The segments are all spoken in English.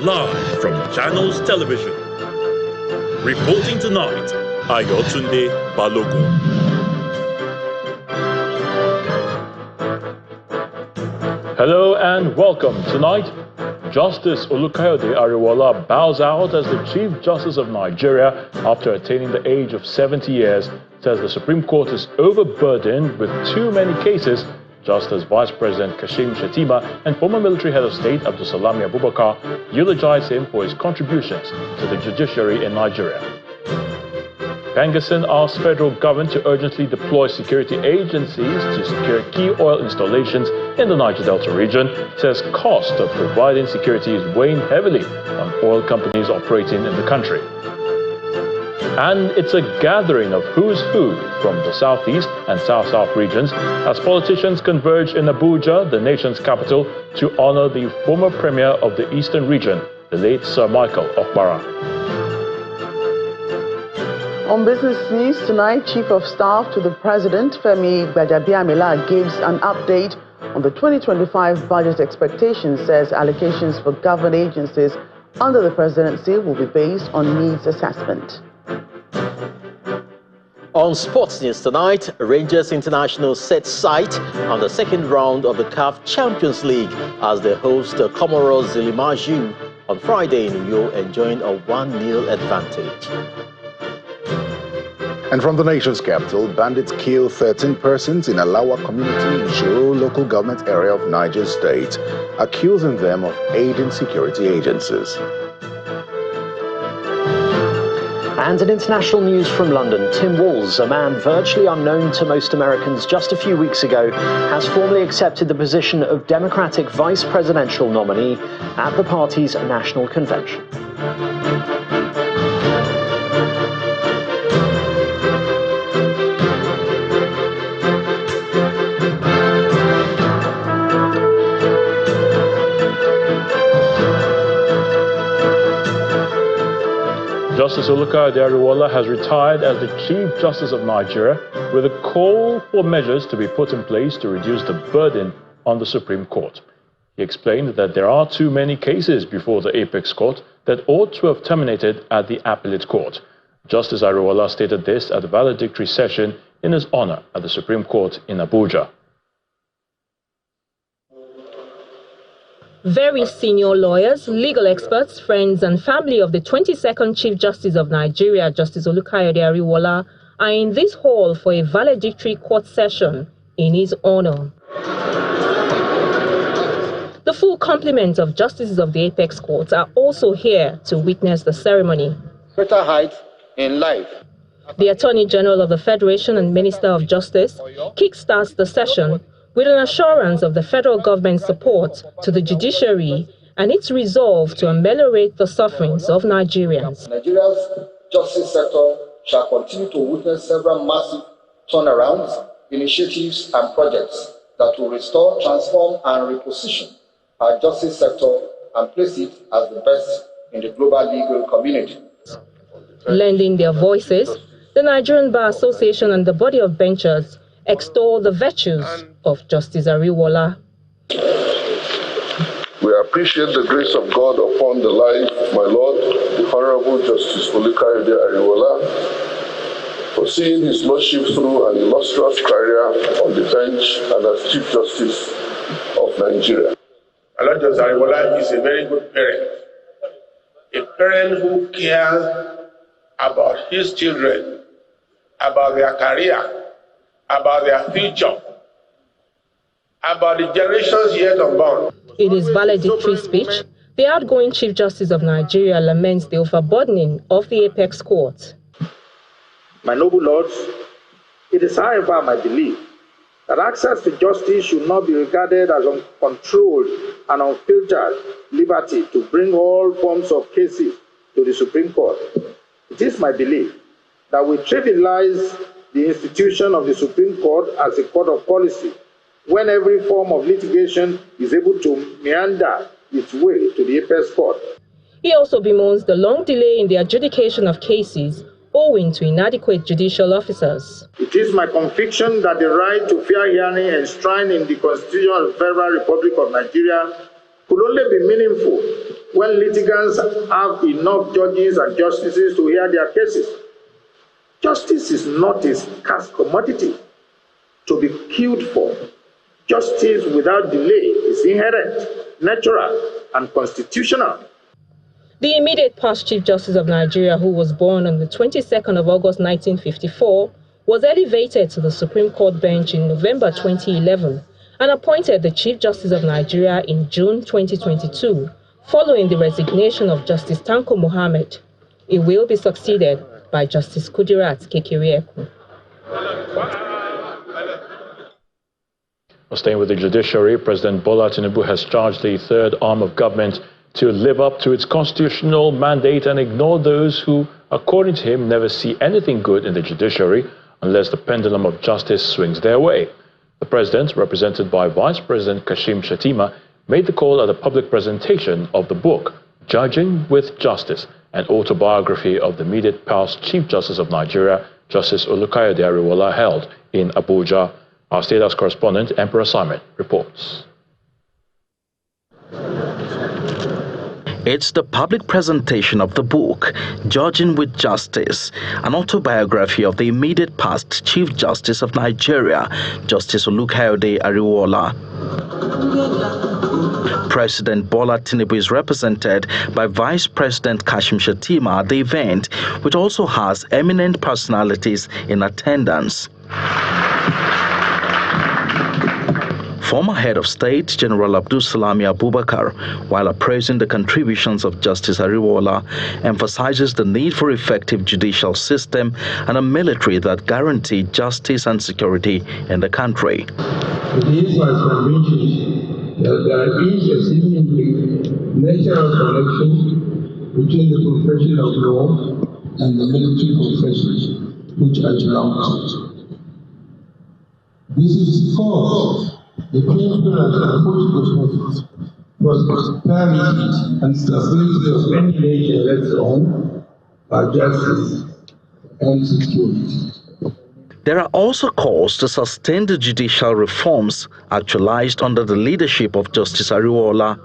Live from Channels Television. Reporting tonight, Ayotunde Balogun. Hello and welcome. Tonight, Justice Olukayode Ariwola bows out as the Chief Justice of Nigeria after attaining the age of 70 years, says the Supreme Court is overburdened with too many cases, just as Vice President Kashim Shettima and former military head of state Abdulsalami Abubakar eulogized him for his contributions to the judiciary in Nigeria. Pengerson asks federal government to urgently deploy security agencies to secure key oil installations in the Niger Delta region, says cost of providing security is weighing heavily on oil companies operating in the country. And it's a gathering of who's who from the southeast and south-south regions as politicians converge in Abuja, the nation's capital, to honor the former premier of the eastern region, the late Sir Michael Okpara. On business news tonight, Chief of Staff to the President, Femi Gbajabiamila, gives an update on the 2025 budget expectations, says allocations for government agencies under the presidency will be based on needs assessment. On sports news tonight, Rangers International set sight on the second round of the CAF Champions League as they host Comoros Zilimaju on Friday in Uyo, enjoying a 1-0 advantage. And from the nation's capital, bandits kill 13 persons in Alawa community in Shiro local government area of Niger State, accusing them of aiding security agencies. And in international news from London, Tim Walz, a man virtually unknown to most Americans just a few weeks ago, has formally accepted the position of Democratic vice presidential nominee at the party's national convention. Justice Olukayode Ariwola has retired as the Chief Justice of Nigeria with a call for measures to be put in place to reduce the burden on the Supreme Court. He explained that there are too many cases before the Apex Court that ought to have terminated at the Appellate Court. Justice Ariwola stated this at the valedictory session in his honor at the Supreme Court in Abuja. Very senior lawyers, legal experts, friends and family of the 22nd Chief Justice of Nigeria, Justice Olukayode Ariwola, are in this hall for a valedictory court session in his honor. The full complement of justices of the Apex Court are also here to witness the ceremony. Greater heights in life. The Attorney General of the Federation and Minister of Justice kickstarts the session with an assurance of the federal government's support to the judiciary and its resolve to ameliorate the sufferings of Nigerians. Nigeria's justice sector shall continue to witness several massive turnarounds, initiatives and projects that will restore, transform and reposition our justice sector and place it as the best in the global legal community. Lending their voices, the Nigerian Bar Association and the body of benchers extol the virtues of Justice Ariwola. We appreciate the grace of God upon the life of my Lord, the Honorable Justice Olukayode Ariwola, for seeing his lordship through an illustrious career on the bench and as Chief Justice of Nigeria. My Lord Justice Ariwola is a very good parent, a parent who cares about his children, about their career, about their future, about the generations yet unborn. In his valedictory speech, the outgoing Chief Justice of Nigeria laments the overburdening of the Apex Court. My noble lords, it is however my belief that access to justice should not be regarded as uncontrolled and unfiltered liberty to bring all forms of cases to the Supreme Court. It is my belief that we trivialize the institution of the Supreme Court as a court of policy when every form of litigation is able to meander its way to the Apex Court. He also bemoans the long delay in the adjudication of cases owing to inadequate judicial officers. It is my conviction that the right to fair hearing enshrined in the Constitution of the Federal Republic of Nigeria could only be meaningful when litigants have enough judges and justices to hear their cases. Justice is not a scarce commodity to be queued for. Justice without delay is inherent, natural, and constitutional. The immediate past Chief Justice of Nigeria, who was born on the 22nd of August 1954, was elevated to the Supreme Court bench in November 2011 and appointed the Chief Justice of Nigeria in June 2022, following the resignation of Justice Tanko Mohammed. He will be succeeded by Justice Kudirat Kekereekun. Staying with the judiciary, President Bola Tinubu has charged the third arm of government to live up to its constitutional mandate and ignore those who, according to him, never see anything good in the judiciary unless the pendulum of justice swings their way. The president, represented by Vice President Kashim Shettima, made the call at a public presentation of the book, Judging with Justice, an autobiography of the immediate past Chief Justice of Nigeria, Justice Olukayode Ariwola, held in Abuja. Our State House correspondent, Emperor Simon, reports. It's the public presentation of the book, Judging with Justice, an autobiography of the immediate past Chief Justice of Nigeria, Justice Olukayode Ariwola. President Bola Tinubu is represented by Vice President Kashim Shettima at the event, which also has eminent personalities in attendance. Former Head of State, General Abdul Salami Abubakar, while appraising the contributions of Justice Ariwola, emphasizes the need for effective judicial system and a military that guarantee justice and security in the country. It is my conviction that there is a significant natural connection between the profession of law and the military profession, which I belong to. This is because the principle and approach prosperity and stability of any nation rests on are justice and security. There are also calls to sustain the judicial reforms actualized under the leadership of Justice Ariwola.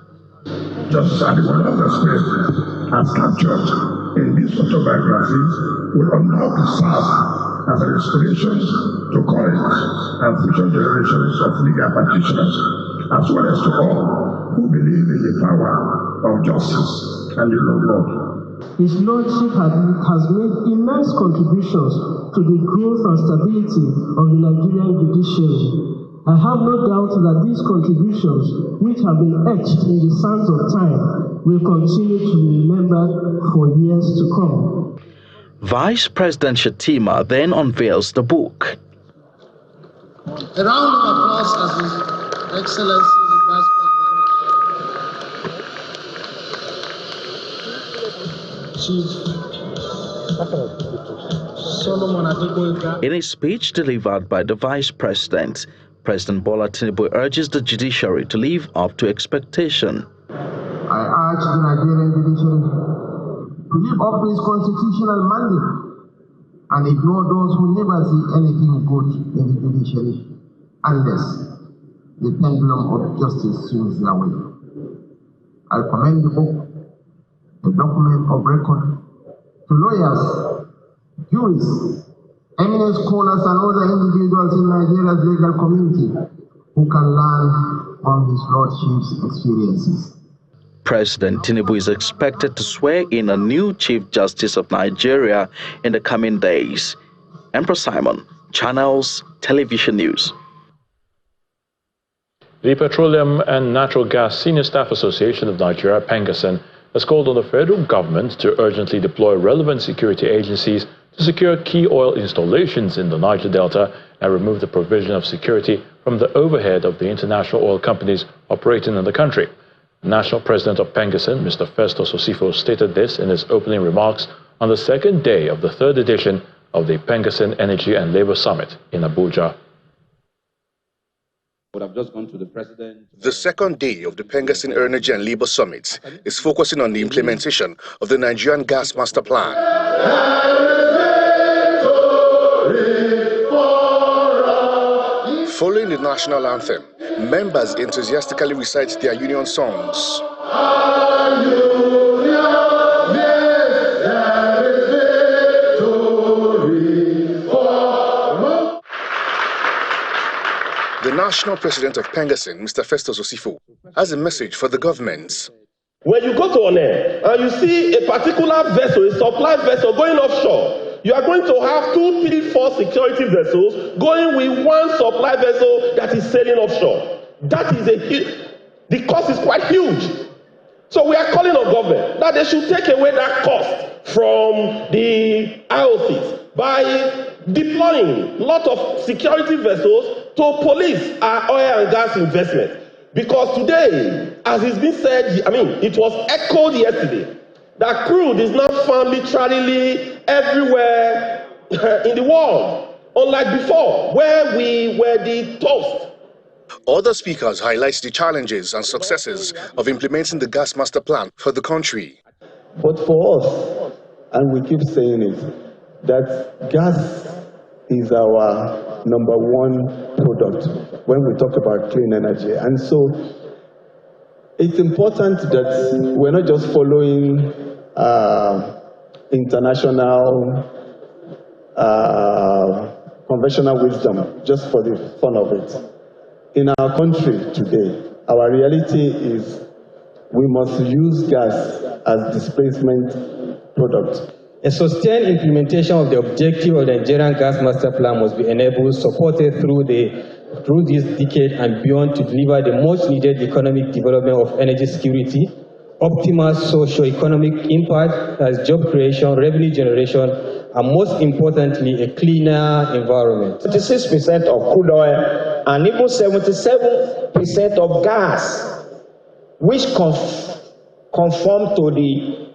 Justice Ariwola's spirit, as captured in this autobiography, will undoubtedly serve as a restoration to current and future generations of legal practitioners, as well as to all who believe in the power of justice and the rule of law. His Lordship has made immense contributions to the growth and stability of the Nigerian judiciary. I have no doubt that these contributions, which have been etched in the sands of time, will continue to be remembered for years to come. Vice President Shettima then unveils the book. A round of applause as His Excellency the Vice President Chief Solomon Adegboyega. In a speech delivered by the Vice President, President Bola Tinubu urges the judiciary to live up to expectation. I urge the Nigerian judiciary to live up to its constitutional mandate and ignore those who never see anything good in the judiciary unless the pendulum of justice swings their way. I commend the book, a document of record, to lawyers, jurists, eminent scholars and other individuals in Nigeria's legal community who can learn from His Lordship's experiences. President Tinubu is expected to swear in a new Chief Justice of Nigeria in the coming days. Emperor Simon, Channels Television News. The Petroleum and Natural Gas Senior Staff Association of Nigeria, PENGASSEN, has called on the federal government to urgently deploy relevant security agencies to secure key oil installations in the Niger Delta and remove the provision of security from the overhead of the international oil companies operating in the country. National President of PENGASSEN, Mr. Festus Osifo, stated this in his opening remarks on the second day of the third edition of the PENGASSEN Energy and Labour Summit in Abuja. I've just gone to the president. The second day of the PENGASSEN Energy and Labour Summit is focusing on the implementation of the Nigerian Gas Master Plan. Following the national anthem, members enthusiastically recite their union songs. national president of Pengasin, Mr. Festus Osifo, has a message for the government. When you go to Oando and you see a particular vessel, a supply vessel going offshore, you are going to have 2, 3, 4 security vessels going with one supply vessel that is sailing offshore. That is the cost is quite huge. So we are calling on government that they should take away that cost from the IOCs by deploying a lot of security vessels to police our oil and gas investment. Because today, as it's been said, it was echoed yesterday, that crude is now found literally everywhere in the world, unlike before, where we were the toast. Other speakers highlight the challenges and successes of implementing the gas master plan for the country. But for us, and we keep saying it, that gas is our number one product when we talk about clean energy. And so it's important that we're not just following international conventional wisdom just for the fun of it. In our country today, our reality is we must use gas as displacement product. A sustained implementation of the objective of the Nigerian Gas Master Plan must be enabled, supported through this decade and beyond to deliver the most needed economic development of energy security, optimal socio-economic impact as job creation, revenue generation, and most importantly, a cleaner environment. 36% of crude oil and even 77% of gas, which conform to the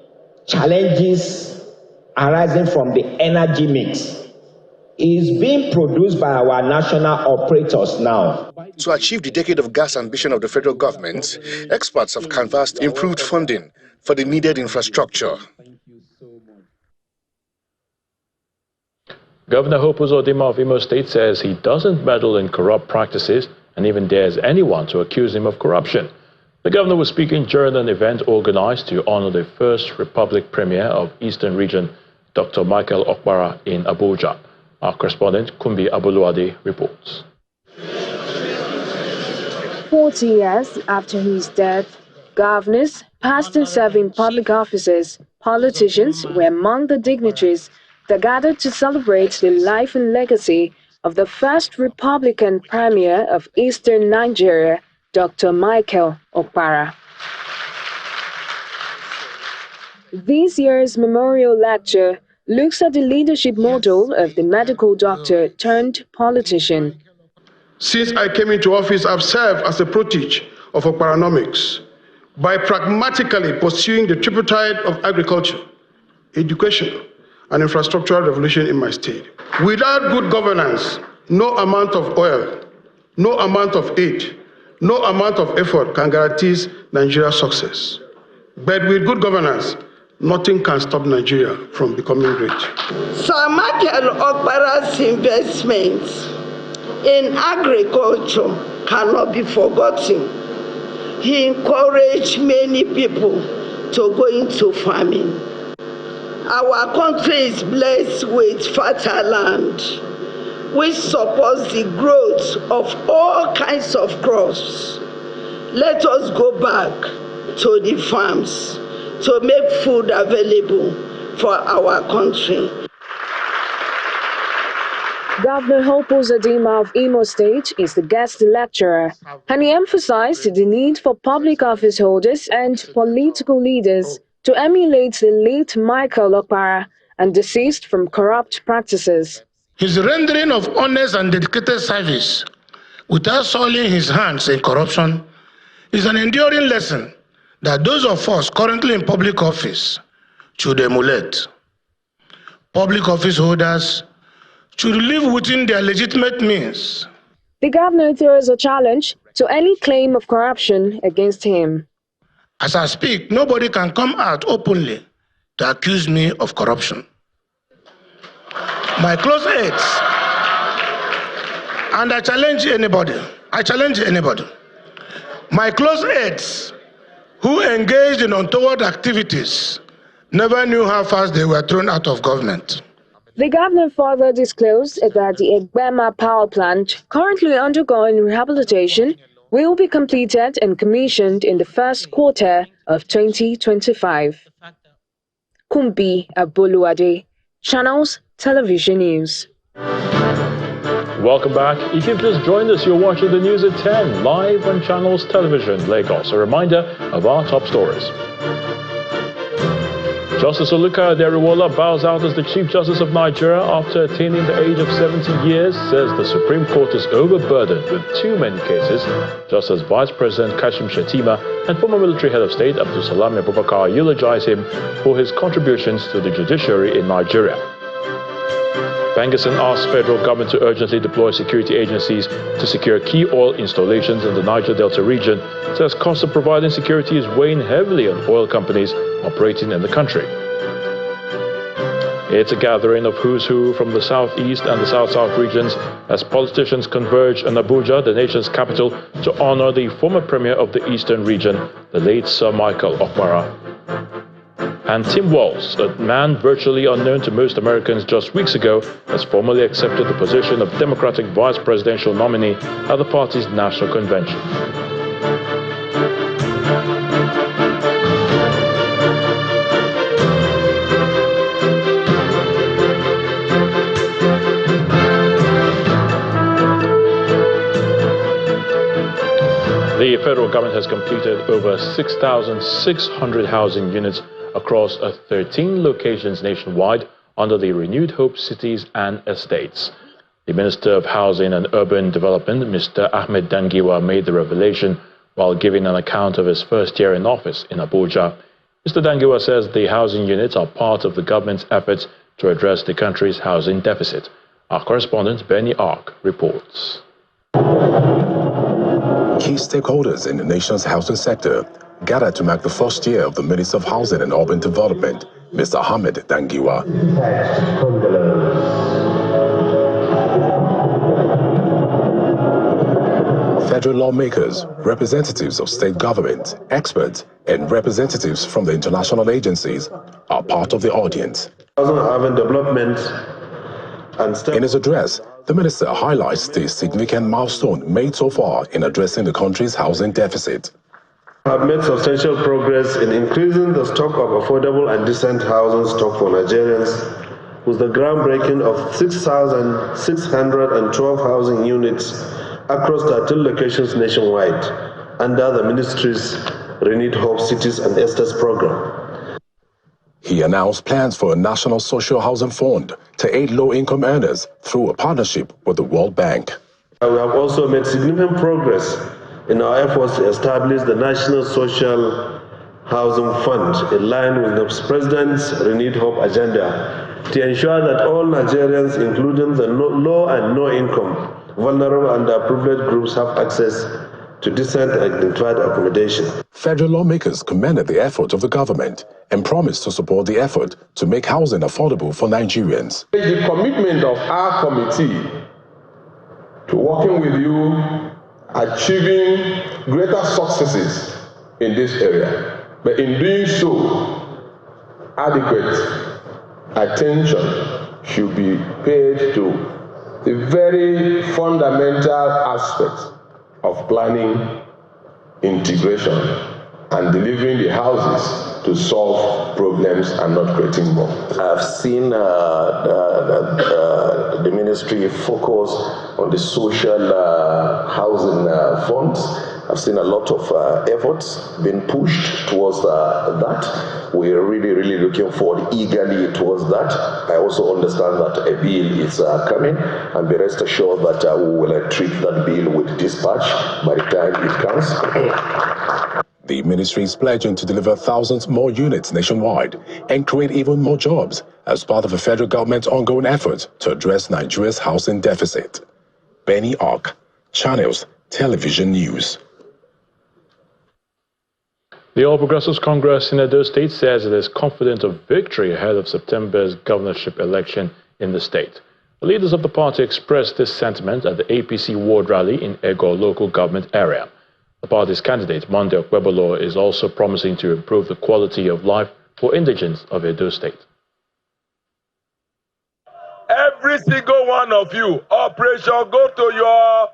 challenges arising from the energy mix, is being produced by our national operators now. To achieve the decade of gas ambition of the federal government, experts have canvassed improved funding for the needed infrastructure. Governor Hope Uzodimma of Imo State says he doesn't meddle in corrupt practices and even dares anyone to accuse him of corruption. The governor was speaking during an event organized to honor the First Republic Premier of Eastern Region, Dr. Michael Okpara, in Abuja. Our correspondent, Kumbi Abuluade, reports. 40 years after his death, governors, past and serving public officers, politicians were among the dignitaries that gathered to celebrate the life and legacy of the first Republican Premier of Eastern Nigeria, Dr. Michael Okpara. This year's memorial lecture looks at the leadership model of the medical doctor turned politician. Since I came into office, I've served as a protege of Okparanomics by pragmatically pursuing the tripartite of agriculture, education, and infrastructural revolution in my state. Without good governance, no amount of oil, no amount of aid, no amount of effort can guarantee Nigeria's success. But with good governance, nothing can stop Nigeria from becoming great. Sir Michael Okpara's investments in agriculture cannot be forgotten. He encouraged many people to go into farming. Our country is blessed with fertile land, which supports the growth of all kinds of crops. Let us go back to the farms to make food available for our country. Governor Hope Uzodimma of Imo State is the guest lecturer, and he emphasized the need for public office holders and political leaders to emulate the late Michael Okpara and desist from corrupt practices. His rendering of honest and dedicated service without soiling his hands in corruption is an enduring lesson that those of us currently in public office should emulate. Public office holders should live within their legitimate means. The governor throws a challenge to any claim of corruption against him. As I speak, nobody can come out openly to accuse me of corruption. My close aides, and I challenge anybody, my close aides who engaged in untoward activities never knew how fast they were thrown out of government. The governor further disclosed that the Okpara power plant, currently undergoing rehabilitation, will be completed and commissioned in the first quarter of 2025. Kumbi Aboluade, Channels Television News. Welcome back. If you've just joined us, you're watching the news at 10, live on Channels Television, Lagos. A reminder of our top stories. Justice Olukayode Ariwoola bows out as the Chief Justice of Nigeria after attaining the age of 70 years, says the Supreme Court is overburdened with too many cases, just as Vice President Kashim Shettima and former military head of state Abdulsalami Abubakar eulogize him for his contributions to the judiciary in Nigeria. Bangerson asks federal government to urgently deploy security agencies to secure key oil installations in the Niger Delta region, says cost of providing security is weighing heavily on oil companies operating in the country. It's a gathering of who's who from the southeast and the south-south regions as politicians converge in Abuja, the nation's capital, to honor the former premier of the eastern region, the late Sir Michael Okpara. And Tim Walz, a man virtually unknown to most Americans just weeks ago, has formally accepted the position of Democratic vice presidential nominee at the party's national convention. The federal government has completed over 6,600 housing units across 13 locations nationwide under the Renewed Hope Cities and Estates. The Minister of Housing and Urban Development, Mr. Ahmed Dangiwa, made the revelation while giving an account of his first year in office in Abuja. Mr. Dangiwa says the housing units are part of the government's efforts to address the country's housing deficit. Our correspondent, Benny Ark, reports. Key stakeholders in the nation's housing sector gathered to mark the first year of the Minister of Housing and Urban Development, Mr. Ahmed Dangiwa. Federal lawmakers, representatives of state government, experts, and representatives from the international agencies are part of the audience. Urban development. In his address, the minister highlights the significant milestone made so far in addressing the country's housing deficit. Have made substantial progress in increasing the stock of affordable and decent housing stock for Nigerians, with the groundbreaking of 6,612 housing units across 13 locations nationwide under the ministry's Renewed Hope Cities and Estates program. He announced plans for a national social housing fund to aid low-income earners through a partnership with the World Bank. We have also made significant progress in our efforts to establish the National Social Housing Fund in line with the President's Renewed Hope agenda to ensure that all Nigerians, including the low and no-income, vulnerable and underprivileged groups, have access to decent and dignified accommodation. Federal lawmakers commended the effort of the government and promised to support the effort to make housing affordable for Nigerians. The commitment of our committee to working with you, achieving greater successes in this area. But in doing so, adequate attention should be paid to the very fundamental aspects of planning, integration, and delivering the houses to solve problems and not creating more. I've seen the ministry focus on the social housing funds. I've seen a lot of efforts being pushed towards that. We're really looking forward eagerly towards that. I also understand that a bill is coming, and be rest assured that we will treat that bill with dispatch by the time it comes. The ministry is pledging to deliver thousands more units nationwide and create even more jobs as part of the federal government's ongoing effort to address Nigeria's housing deficit. Benny Ark, Channels Television News. The All Progressives Congress in Edo State says it is confident of victory ahead of September's governorship election in the state. The leaders of the party expressed this sentiment at the APC ward rally in Ego local government area. The party's candidate, Monday Okpebolo, is also promising to improve the quality of life for indigents of Edo State. Every single one of you, Operation go to your.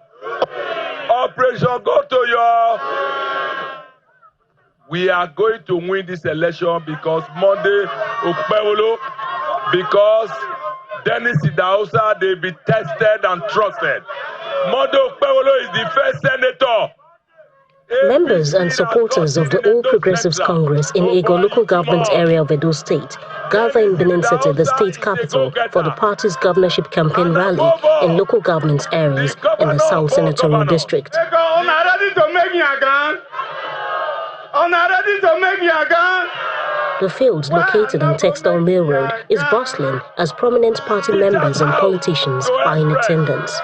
We are going to win this election because Monday, Okpara, because Dennis Idahosa, they be tested and trusted. Monday, Okpara is the first senator. Members and supporters of the All Progressives Congress in Ego local government area of Edo State gather in Benin City, the state capital, for the party's governorship campaign rally in local government areas in the South Senatorial District. The field, located on Textile Mill Road, is bustling as prominent party members and politicians are in attendance.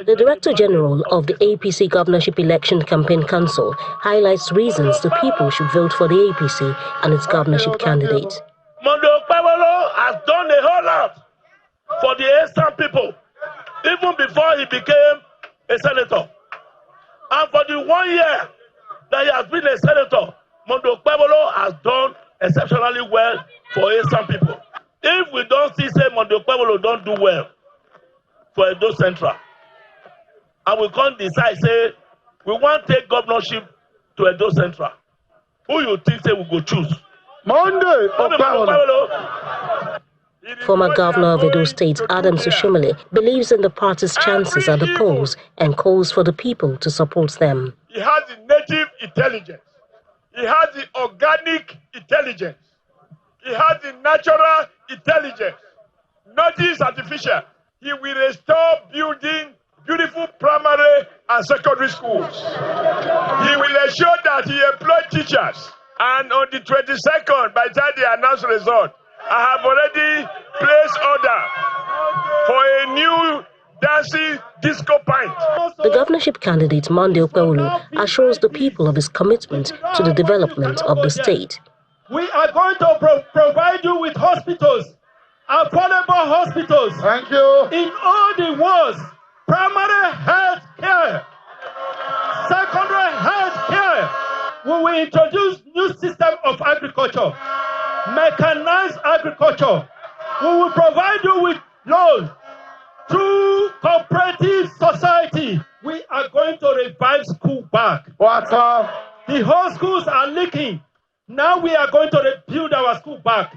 The Director General of the APC Governorship Election Campaign Council highlights reasons the people should vote for the APC and its governorship candidate. Mondo Okpara has done a whole lot for the Eastern people, even before he became a senator. And for the 1 year that he has been a senator, Mondo Okpara has done exceptionally well for Eastern people. If we don't see say Mondo Okpara don't do well for Edo Central, and we can't decide, say, we want to take governorship to Edo Central, who you think say we go choose? Monday. Former Governor of Edo State, Adam Sushumile, believes in the party's chances at the polls and calls for the people to support them. He has the native intelligence. He has the organic intelligence. He has the natural intelligence. Nothing artificial. He will restore building beautiful primary and secondary schools. He will ensure that he employs teachers. And on the 22nd, by the time they announce the result, I have already placed order for a new dancing disco pint. The governorship candidate, Monday Okpara, assures the people of his commitment to the development of the state. We are going to provide you with hospitals, affordable hospitals. Thank you. In all the wards. Primary health care, secondary health care. We will introduce new system of agriculture, mechanized agriculture. We will provide you with loans through cooperative society. We are going to revive school back. The whole schools are leaking. Now we are going to rebuild our school back.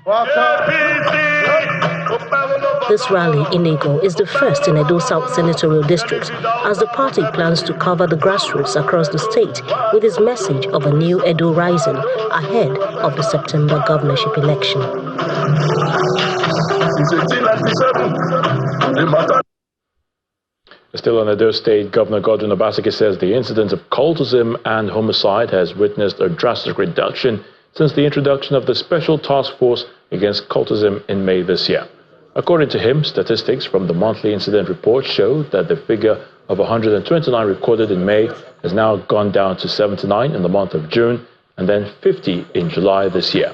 This rally in Ego is the first in Edo South Senatorial District, as the party plans to cover the grassroots across the state with its message of a new Edo rising ahead of the September governorship election. Still in Edo State, Governor Godwin Obaseki says the incidence of cultism and homicide has witnessed a drastic reduction since the introduction of the Special Task Force Against Cultism in May this year. According to him, statistics from the monthly incident report show that the figure of 129 recorded in May has now gone down to 79 in the month of June and then 50 in July this year.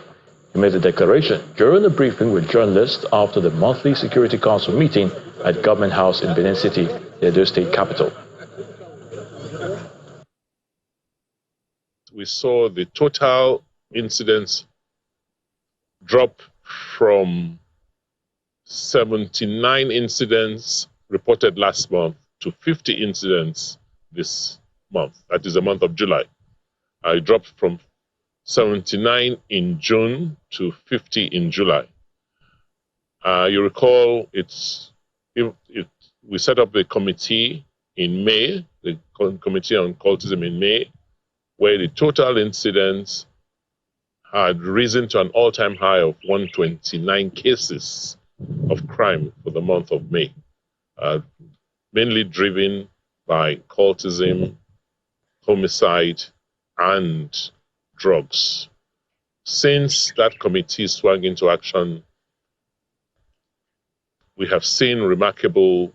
He made the declaration during a briefing with journalists after the monthly Security Council meeting at Government House in Benin City, the Edo State capital. We saw the total incidents drop from 79 incidents reported last month to 50 incidents this month. That is the month of July. I dropped from 79 in June to 50 in July. You recall we set up the committee in May, the Committee on Cultism in May, where the total incidents had risen to an all-time high of 129 cases of crime for the month of May, mainly driven by cultism, homicide, and drugs. Since that committee swung into action, we have seen remarkable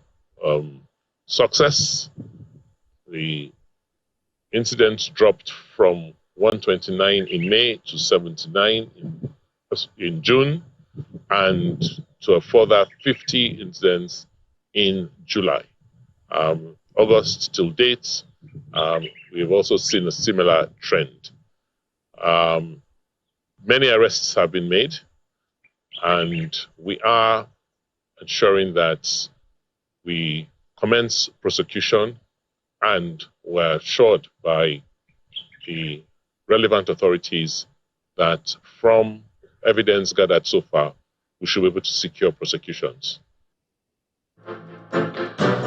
success. The incidents dropped from 129 in May to 79 in June, and to a further 50 incidents in July. August till date, we've also seen a similar trend. Many arrests have been made, And we are ensuring that we commence prosecution, and we're assured by the relevant authorities that from evidence gathered so far, we should be able to secure prosecutions.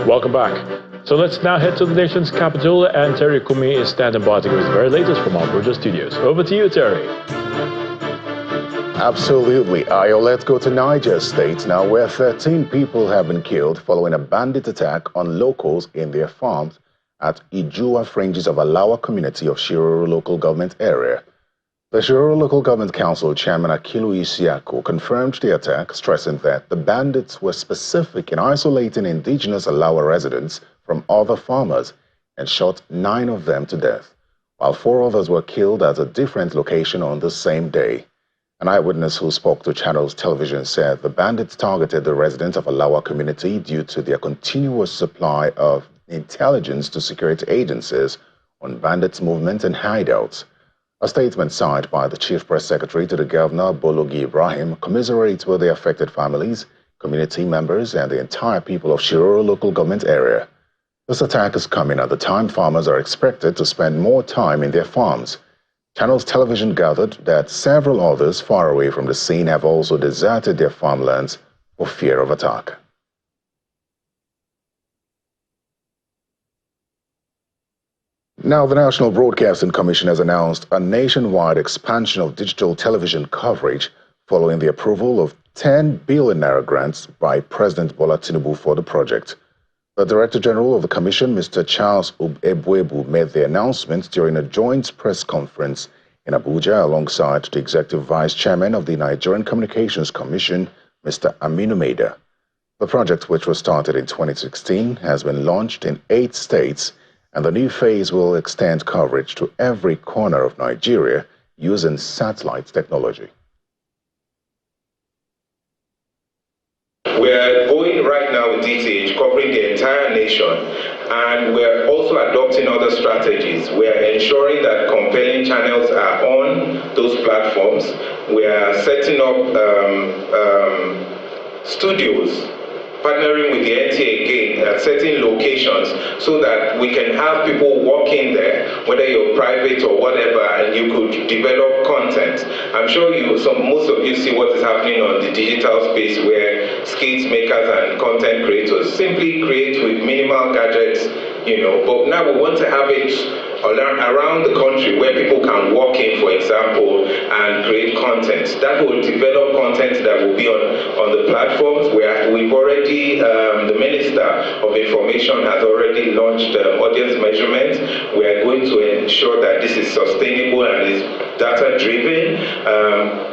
Welcome back. So let's now head to the nation's capital, and Terry Kumi is standing by to give us the very latest from our Abuja studios. Over to you, Terry. Absolutely, Ayo. Let's go to Niger State now, where 13 people have been killed following a bandit attack on locals in their farms at Ijua fringes of Alawa community of Shiroro local government area. The Shiroro Local Government Council Chairman Akilu Isiako confirmed the attack, stressing that the bandits were specific in isolating indigenous Alawa residents from other farmers and shot 9 of them to death, while 4 others were killed at a different location on the same day. An eyewitness who spoke to Channels Television said the bandits targeted the residents of Alawa community due to their continuous supply of intelligence to security agencies on bandits' movement and hideouts. A statement signed by the Chief Press Secretary to the Governor, Bologi Ibrahim, commiserates with the affected families, community members, and the entire people of Shiroro local government area. This attack is coming at the time farmers are expected to spend more time in their farms. Channels Television gathered that several others far away from the scene have also deserted their farmlands for fear of attack. Now, the National Broadcasting Commission has announced a nationwide expansion of digital television coverage following the approval of 10 billion naira grants by President Bola Tinubu for the project. The Director General of the Commission, Mr. Charles Ebuebu, made the announcement during a joint press conference in Abuja alongside the Executive Vice Chairman of the Nigerian Communications Commission, Mr. Aminu Maida. The project, which was started in 2016, has been launched in 8 states, and the new phase will extend coverage to every corner of Nigeria using satellite technology. We're going right now with DTH, covering the entire nation, and we're also adopting other strategies. We're ensuring that compelling channels are on those platforms. We're setting up studios, partnering with the NTA again at certain locations so that we can have people walking there, whether you're private or whatever, and you could develop content. I'm sure most of you see what is happening on the digital space where skits makers and content creators simply create with minimal gadgets, but now we want to have it around the country where people can walk in, for example, and create content. That will develop content that will be on the platforms where we've already, the Minister of Information has already launched audience measurement. We are going to ensure that this is sustainable and is data-driven.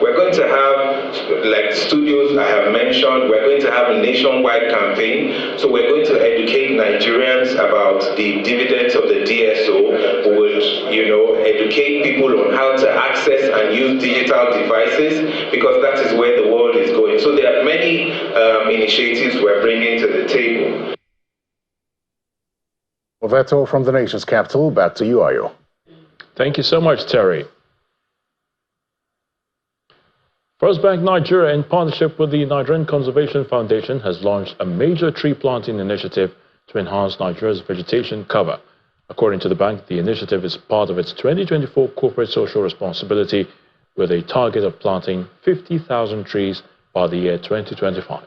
We're going to have, like studios I have mentioned, we're going to have a nationwide campaign. So we're going to educate Nigerians about the dividends of the DSO. We will, educate people on how to access and use digital devices, because that is where the world is going. So there are many initiatives we're bringing to the table. Well, that's all from the nation's capital. Back to you, Ayo. Thank you so much, Terry. First Bank Nigeria, in partnership with the Nigerian Conservation Foundation, has launched a major tree planting initiative to enhance Nigeria's vegetation cover. According to the bank, the initiative is part of its 2024 corporate social responsibility, with a target of planting 50,000 trees by the year 2025.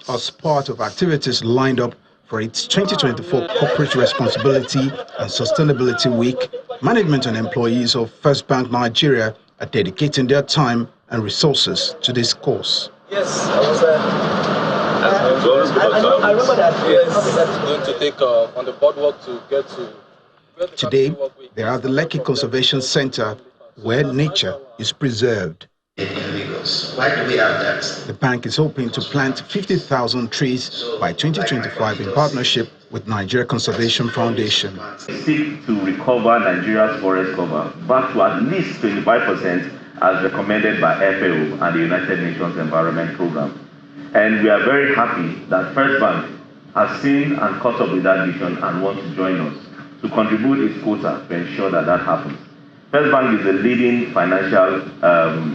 As part of activities lined up for its 2024 Corporate Responsibility and Sustainability Week, management and employees of First Bank Nigeria are dedicating their time and resources to this cause. Yes, I was there. I remember that. Yes, going to take on the boardwalk to get to. Today, they are at the Lekki Conservation Center, where nature is preserved. Why do we have that? The bank is hoping to plant 50,000 trees by 2025 in partnership with Niger Conservation Foundation. We seek to recover Nigeria's forest cover back to at least 25% as recommended by FAO and the United Nations Environment Programme. And we are very happy that First Bank has seen and caught up with that vision and wants to join us to contribute its quota to ensure that that happens. First Bank is the leading financial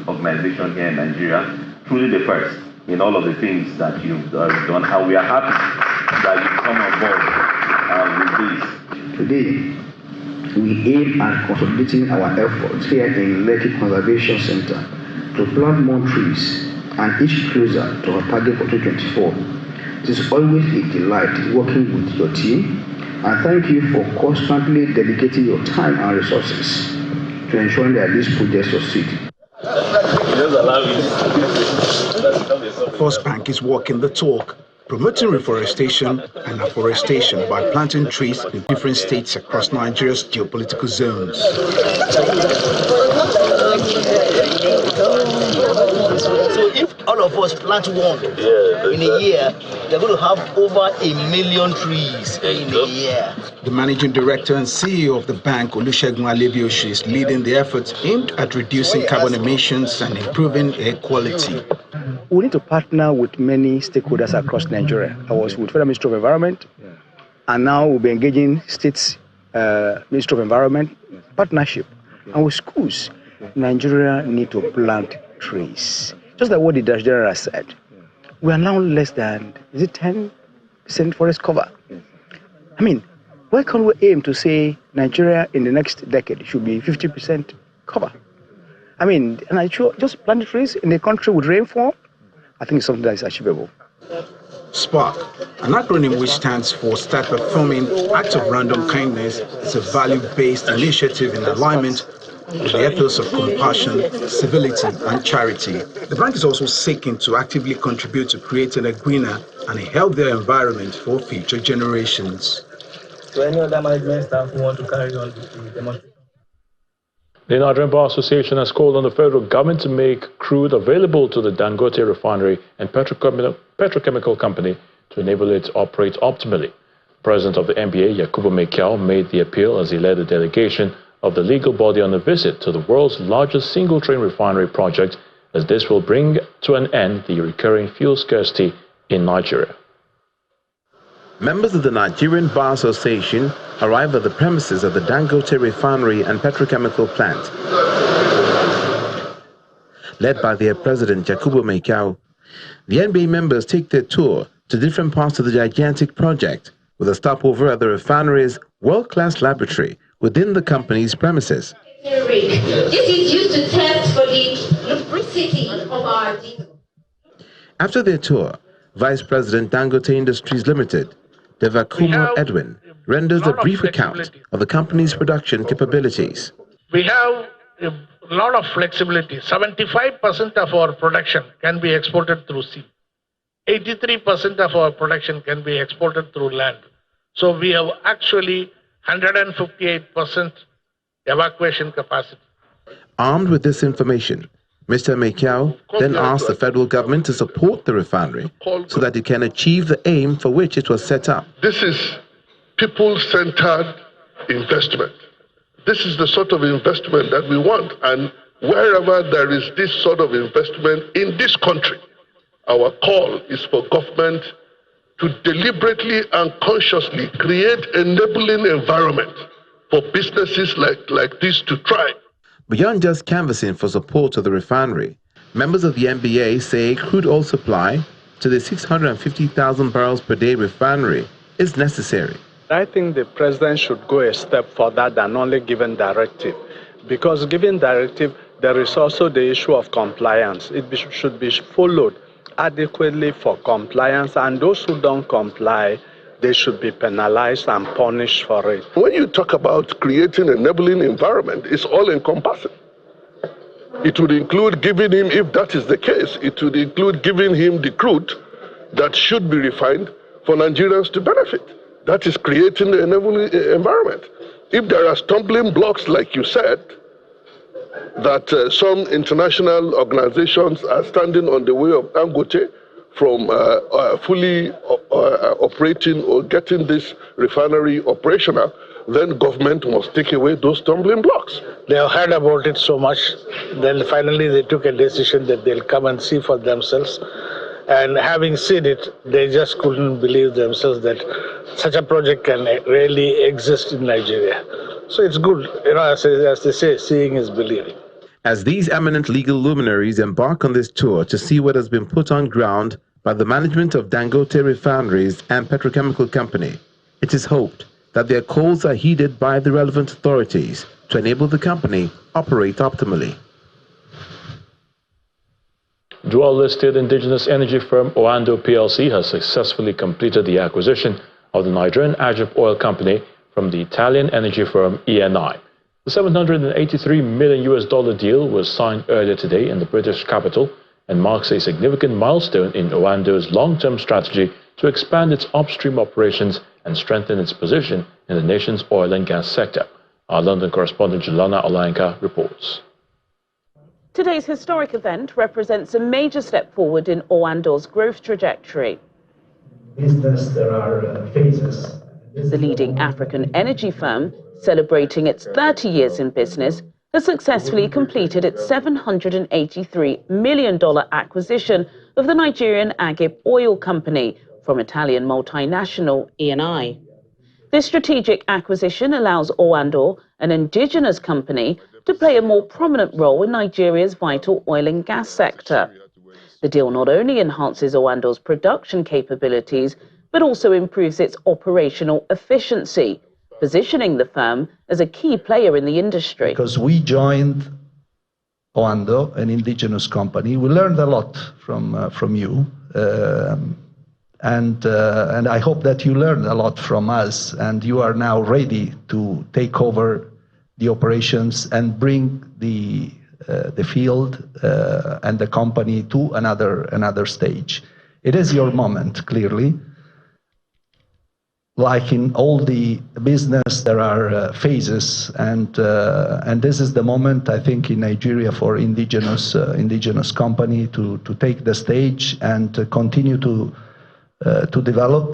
organization here in Nigeria, truly the first in all of the things that you've done, and we are happy that you come on board with this. Today, we aim at consolidating our efforts here in Lekki Conservation Center to plant more trees and inch closer to our target for 2024. It is always a delight working with your team, and thank you for constantly dedicating your time and resources to ensuring that this project succeeds. First Bank is walking the talk, promoting reforestation and afforestation by planting trees in different states across Nigeria's geopolitical zones. So if all of us plant one in a year, they're going to have over 1 million trees in a year. The managing director and CEO of the bank, Olusegun Alebiosu, is leading the efforts aimed at reducing carbon emissions and improving air quality. We need to partner with many stakeholders across Nigeria. I was with Federal Ministry of Environment, and now we'll be engaging States Ministry of Environment partnership. And with schools, Nigeria need to plant trees. Just like what the Dutch General said, we are now less than, is it 10% forest cover? I mean, why can't we aim to say Nigeria in the next decade should be 50% cover? I mean, and I sure just planting trees in a country with rainfall, I think it's something that is achievable. SPARK, an acronym which stands for Start Performing Acts of Random Kindness, is a value-based initiative in alignment with the ethos of compassion, civility, and charity. The bank is also seeking to actively contribute to creating a greener and a healthier environment for future generations. So any other management staff who want to carry on with the demonstration? The Nigerian Bar Association has called on the federal government to make crude available to the Dangote refinery and petrochemical company to enable it to operate optimally. President of the NBA, Yakubu Mekiao, made the appeal as he led a delegation of the legal body on a visit to the world's largest single-train refinery project, as this will bring to an end the recurring fuel scarcity in Nigeria. Members of the Nigerian Bar Association arrived at the premises of the Dangote refinery and petrochemical plant. Led by their president, Yakubu Mekiao, the NBA members take their tour to different parts of the gigantic project, with a stopover at the refinery's world-class laboratory within the company's premises. This is used to test for the lubricity of our diesel. After their tour, Vice President Dangote Industries Limited, Devakumo Edwin, renders a brief account of the company's production capabilities. We have a lot of flexibility. 75% of our production can be exported through sea. 83% of our production can be exported through land. So we have actually 158% evacuation capacity. Armed with this information, Mr. Mekiao then asked the federal government to support the refinery so that it can achieve the aim for which it was set up. This is people-centered investment. This is the sort of investment that we want. And wherever there is this sort of investment in this country, our call is for government to deliberately and consciously create an enabling environment for businesses like this to thrive. Beyond just canvassing for support of the refinery, members of the NBA say crude oil supply to the 650,000 barrels per day refinery is necessary. I think the president should go a step further than only giving directive, because giving directive, there is also the issue of compliance. It should be followed adequately for compliance, and those who don't comply, they should be penalized and punished for it. When you talk about creating an enabling environment, it's all encompassing. It would include giving him, if that is the case, it would include giving him the crude that should be refined for Nigerians to benefit. That is creating the enabling environment. If there are stumbling blocks, like you said, that some international organizations are standing on the way of Dangote from fully operating or getting this refinery operational, then government must take away those stumbling blocks. They have heard about it so much, then finally they took a decision that they'll come and see for themselves. And having seen it, they just couldn't believe themselves that such a project can really exist in Nigeria. So it's good, as they say, seeing is believing. As these eminent legal luminaries embark on this tour to see what has been put on ground by the management of Dangote refineries and petrochemical company, it is hoped that their calls are heeded by the relevant authorities to enable the company operate optimally. Dual-listed indigenous energy firm Oando PLC has successfully completed the acquisition of the Nigerian Agip oil company from the Italian energy firm ENI. The $783 million deal was signed earlier today in the British capital and marks a significant milestone in Oando's long-term strategy to expand its upstream operations and strengthen its position in the nation's oil and gas sector. Our London correspondent Julana Olainka reports. Today's historic event represents a major step forward in Oando's growth trajectory. Business, there are phases. The leading African energy firm, celebrating its 30 years in business, has successfully completed its $783 million acquisition of the Nigerian Agip Oil Company from Italian multinational ENI. This strategic acquisition allows Oando, an indigenous company, to play a more prominent role in Nigeria's vital oil and gas sector. The deal not only enhances Oando's production capabilities, but also improves its operational efficiency, positioning the firm as a key player in the industry. Because we joined Oando, an indigenous company, we learned a lot from you, and I hope that you learned a lot from us, and you are now ready to take over the operations and bring the field and the company to another stage. It is your moment, clearly. Like in all the business, there are phases, and this is the moment, I think, in Nigeria for indigenous company to take the stage and to continue to develop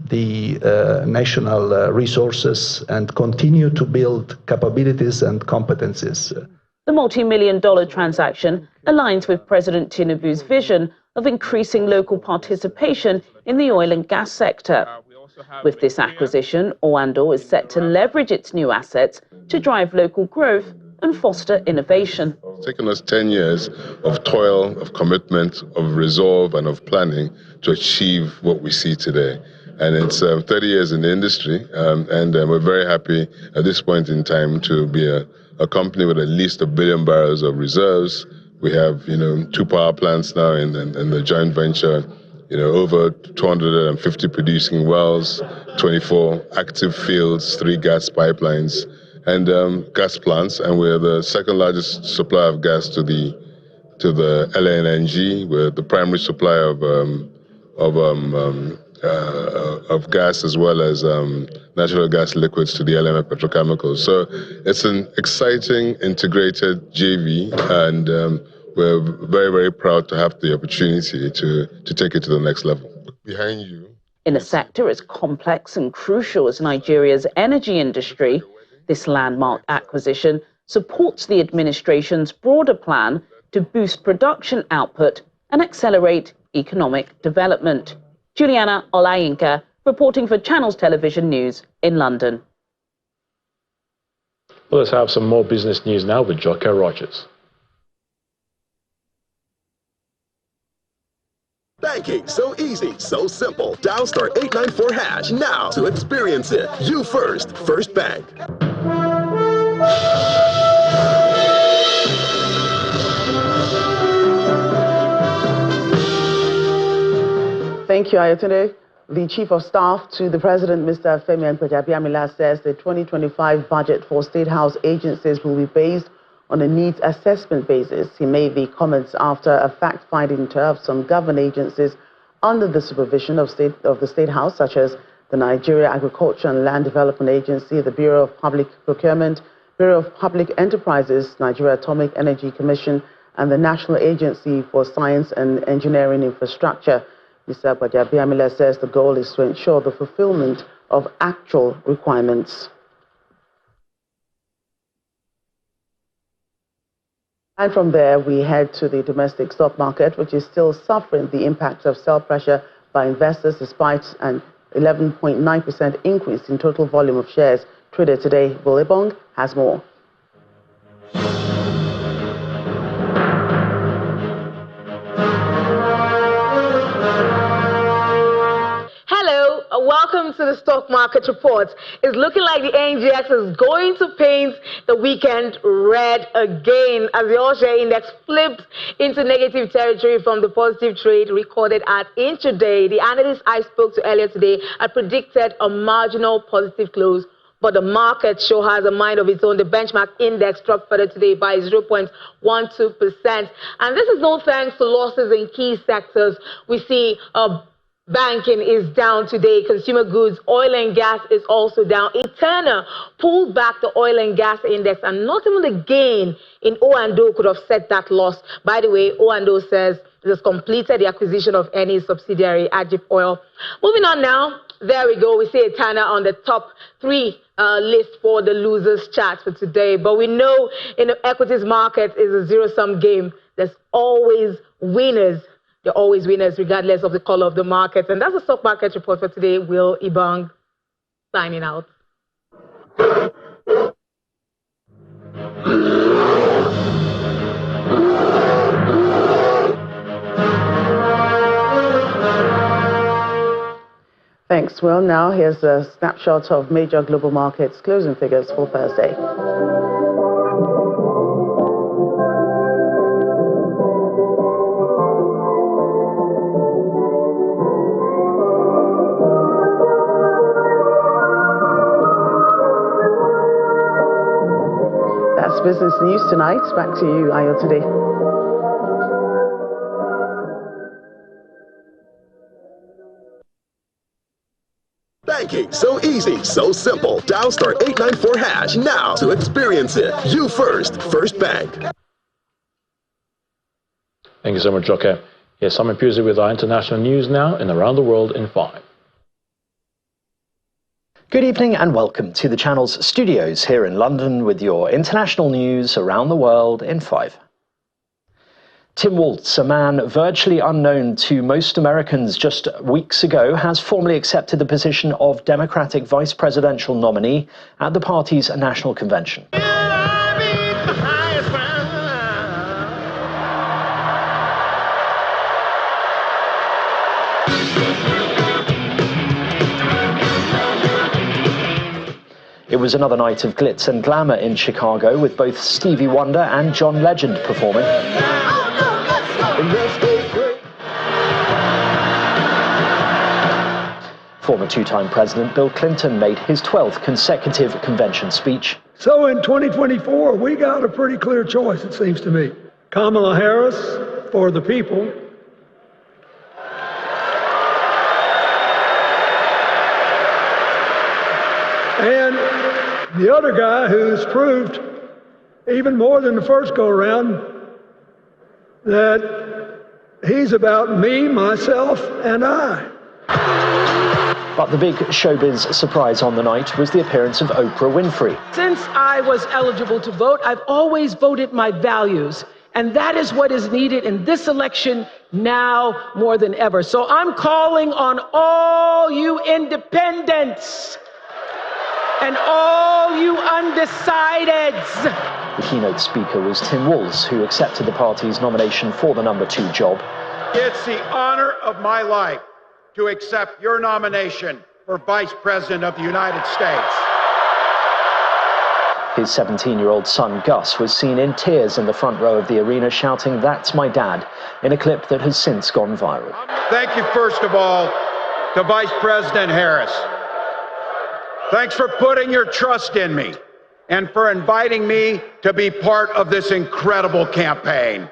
the national resources and continue to build capabilities and competencies. The multi-million-dollar transaction aligns with President Tinubu's vision of increasing local participation in the oil and gas sector. With this acquisition, Oando is set to leverage its new assets to drive local growth and foster innovation. It's taken us 10 years of toil, of commitment, of resolve, and of planning to achieve what we see today. And it's 30 years in the industry, and we're very happy at this point in time to be a company with at least 1 billion barrels of reserves. We have, 2 power plants now in the joint venture. Over 250 producing wells, 24 active fields, 3 gas pipelines, and gas plants. And we're the second largest supplier of gas to the LNG. We're the primary supplier of gas as well as natural gas liquids to the LMF petrochemicals. So it's an exciting integrated JV, and we're very, very proud to have the opportunity to take it to the next level. Behind you. In a sector as complex and crucial as Nigeria's energy industry, this landmark acquisition supports the administration's broader plan to boost production output and accelerate economic development. Juliana Olainka, reporting for Channels Television News in London. Well, let's have some more business news now with Joke Rogers. Banking, so easy, so simple. Dial *894# now to experience it. You first, First Bank. Thank you, Ayotunde. The Chief of Staff to the President, Mr. Femi Gbajabiamila, says the 2025 budget for State House agencies will be based on a needs assessment basis. He made the comments after a fact-finding tour of some government agencies under the supervision of the State House, such as the Nigeria Agriculture and Land Development Agency, the Bureau of Public Procurement, Bureau of Public Enterprises, Nigeria Atomic Energy Commission, and the National Agency for Science and Engineering Infrastructure. Mr. Gbajabiamila says the goal is to ensure the fulfillment of actual requirements. And from there, we head to the domestic stock market, which is still suffering the impacts of sell pressure by investors despite an 11.9% increase in total volume of shares traded today. Bolibong has more. Hello, welcome to the stock market report. It's looking like the NGX is going to paint the weekend red again as the all-share index flipped into negative territory from the positive trade recorded at intraday. The analysts I spoke to earlier today had predicted a marginal positive close, but the market sure has a mind of its own. The benchmark index dropped further today by 0.12%. And this is no thanks to losses in key sectors. We see banking is down today. Consumer goods, oil and gas is also down. Eterna pulled back the oil and gas index, and not even the gain in Oando could offset that loss. By the way, Oando says it has completed the acquisition of any subsidiary, Ajip Oil. Moving on now. There we go. We see Eterna on the top 3 list for the losers chart for today. But we know in the equities market is a zero-sum game. There's always winners. They're always winners regardless of the color of the market. And that's the stock market report for today. Will Ibang signing out. Thanks. Well, now here's a snapshot of major global markets closing figures for Thursday. That's business news tonight. Back to you, Ayotunde. Banking, so easy, so simple. Dial *894# now to experience it. You first, First Bank. Thank you so much, Joke. Here's Simon Pusey with our international news now and around the world in 5. Good evening and welcome to the channel's studios here in London with your international news around the world in 5. Tim Walz, a man virtually unknown to most Americans just weeks ago, has formally accepted the position of Democratic vice presidential nominee at the party's national convention. It was another night of glitz and glamour in Chicago, with both Stevie Wonder and John Legend performing. Former two-time President Bill Clinton made his 12th consecutive convention speech. So in 2024, we got a pretty clear choice, it seems to me. Kamala Harris for the people. And the other guy who's proved even more than the first go-around that he's about me, myself, and I. But the big showbiz surprise on the night was the appearance of Oprah Winfrey. Since I was eligible to vote, I've always voted my values. And that is what is needed in this election now more than ever. So I'm calling on all you independents and all you undecideds. The keynote speaker was Tim Walz, who accepted the party's nomination for the number 2 job. It's the honor of my life to accept your nomination for Vice President of the United States. His 17-year-old son, Gus, was seen in tears in the front row of the arena shouting, "That's my dad," in a clip that has since gone viral. Thank you, first of all, to Vice President Harris. Thanks for putting your trust in me and for inviting me to be part of this incredible campaign.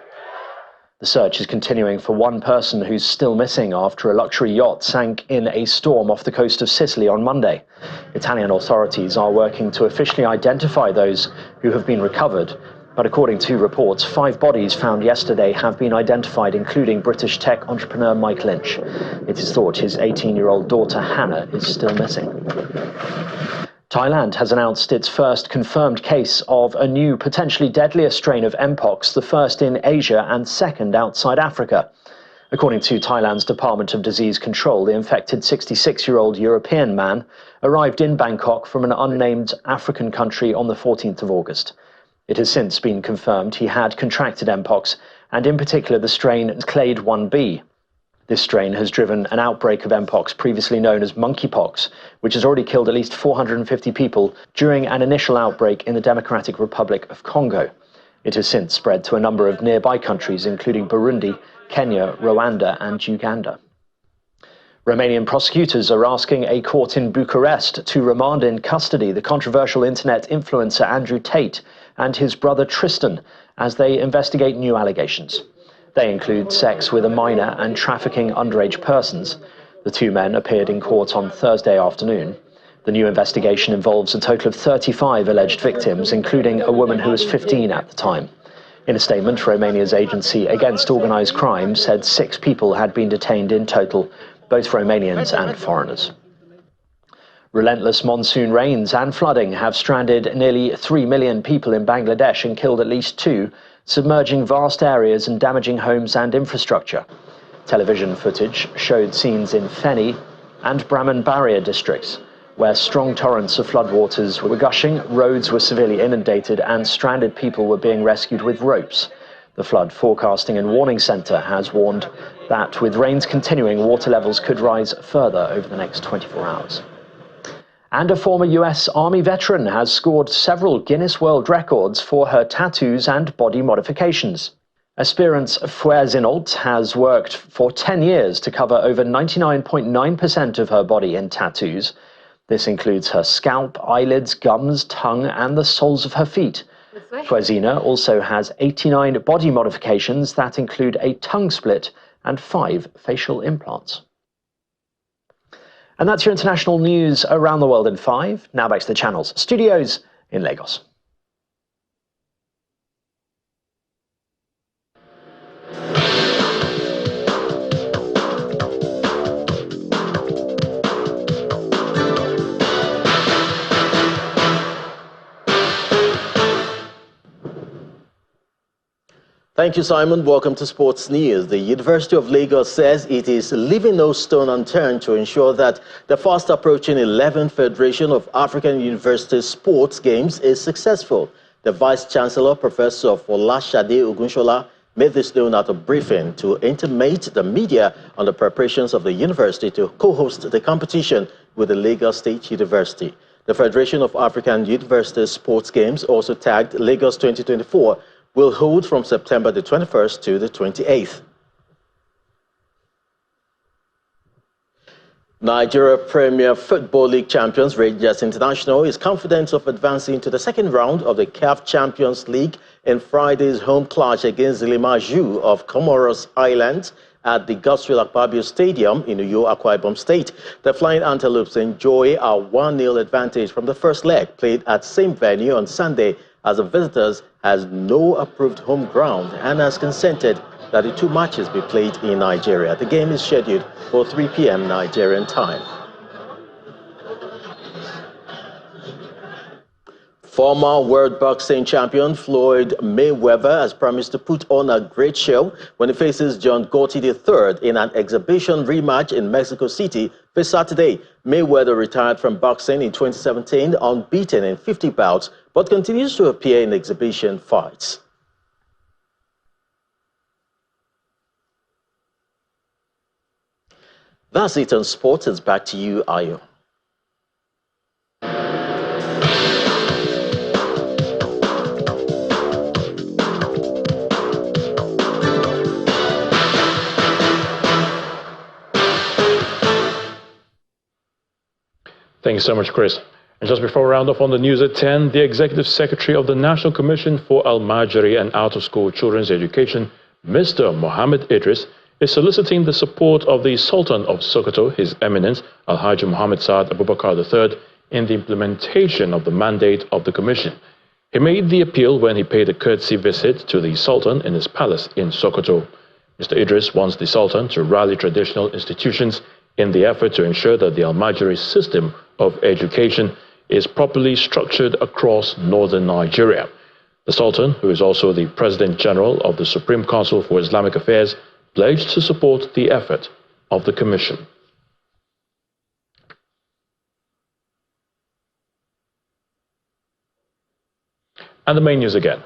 The search is continuing for one person who's still missing after a luxury yacht sank in a storm off the coast of Sicily on Monday. Italian authorities are working to officially identify those who have been recovered, but according to reports, 5 bodies found yesterday have been identified, including British tech entrepreneur Mike Lynch. It is thought his 18-year-old daughter Hannah is still missing. Thailand has announced its first confirmed case of a new, potentially deadlier strain of Mpox, the first in Asia and second outside Africa. According to Thailand's Department of Disease Control, the infected 66-year-old European man arrived in Bangkok from an unnamed African country on the 14th of August. It has since been confirmed he had contracted Mpox, and in particular the strain Clade 1b. This strain has driven an outbreak of Mpox, previously known as monkeypox, which has already killed at least 450 people during an initial outbreak in the Democratic Republic of Congo. It has since spread to a number of nearby countries, including Burundi, Kenya, Rwanda, and Uganda. Romanian prosecutors are asking a court in Bucharest to remand in custody the controversial internet influencer Andrew Tate and his brother Tristan as they investigate new allegations. They include sex with a minor and trafficking underage persons. The two men appeared in court on Thursday afternoon. The new investigation involves a total of 35 alleged victims, including a woman who was 15 at the time. In a statement, Romania's Agency Against Organised Crime said 6 people had been detained in total, both Romanians and foreigners. Relentless monsoon rains and flooding have stranded nearly 3 million people in Bangladesh and killed at least 2, submerging vast areas and damaging homes and infrastructure. Television footage showed scenes in Feni and Brahmanbaria districts, where strong torrents of floodwaters were gushing, roads were severely inundated, and stranded people were being rescued with ropes. The Flood Forecasting and Warning Centre has warned that with rains continuing, water levels could rise further over the next 24 hours. And a former US Army veteran has scored several Guinness World Records for her tattoos and body modifications. Aspirant Fuerzinalt has worked for 10 years to cover over 99.9% of her body in tattoos. This includes her scalp, eyelids, gums, tongue, and the soles of her feet. Fuerzina also has 89 body modifications that include a tongue split and 5 facial implants. And that's your international news around the world in 5. Now back to the channel's studios in Lagos. Thank you, Simon. Welcome to Sports News. The University of Lagos says it is leaving no stone unturned to ensure that the fast approaching 11th Federation of African Universities Sports Games is successful. The Vice-Chancellor, Professor Folashade Ogunshola, made this known at a briefing to intimate the media on the preparations of the university to co-host the competition with the Lagos State University. The Federation of African Universities Sports Games, also tagged Lagos 2024, will hold from September the 21st to the 28th. Nigeria Premier Football League champions Rangers International is confident of advancing to the second round of the CAF Champions League in Friday's home clash against Zilimaju of Comoros Islands at the Godswill Akpabio Stadium in Uyo, Akwa Ibom State. The Flying Antelopes enjoy a 1-0 advantage from the first leg, played at same venue on Sunday, as the visitors has no approved home ground and has consented that the 2 matches be played in Nigeria. The game is scheduled for 3 p.m. Nigerian time. Former World Boxing Champion Floyd Mayweather has promised to put on a great show when he faces Dangote III in an exhibition rematch in Mexico City this Saturday. Mayweather retired from boxing in 2017, unbeaten in 50 bouts, but continues to appear in exhibition fights. That's it on sports. It's back to you, Ayo. Thank you so much, Chris. And just before we round off on the news at 10, the Executive Secretary of the National Commission for Al-Majri and Out-of-School Children's Education, Mr. Mohammed Idris, is soliciting the support of the Sultan of Sokoto, His Eminence Alhaji Muhammad Saad Abubakar III, in the implementation of the mandate of the Commission. He made the appeal when he paid a courtesy visit to the Sultan in his palace in Sokoto. Mr. Idris wants the Sultan to rally traditional institutions in the effort to ensure that the Al-Majri system of education is properly structured across northern Nigeria. The Sultan, who is also the President General of the Supreme Council for Islamic Affairs, pledged to support the effort of the Commission. And the main news again.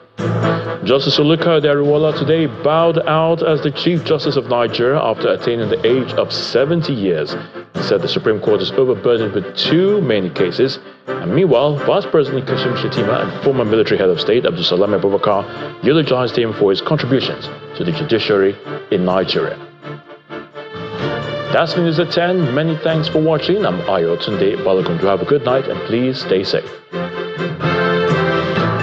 Justice Olukayode Ariwoola today bowed out as the Chief Justice of Nigeria after attaining the age of 70 years. He said the Supreme Court is overburdened with too many cases. And meanwhile, Vice President Kashim Shettima and former military head of state Abdulsalam Abubakar eulogized him for his contributions to the judiciary in Nigeria. That's the news at 10. Many thanks for watching. I'm Ayo Tunde Balogun. Do have a good night and please stay safe.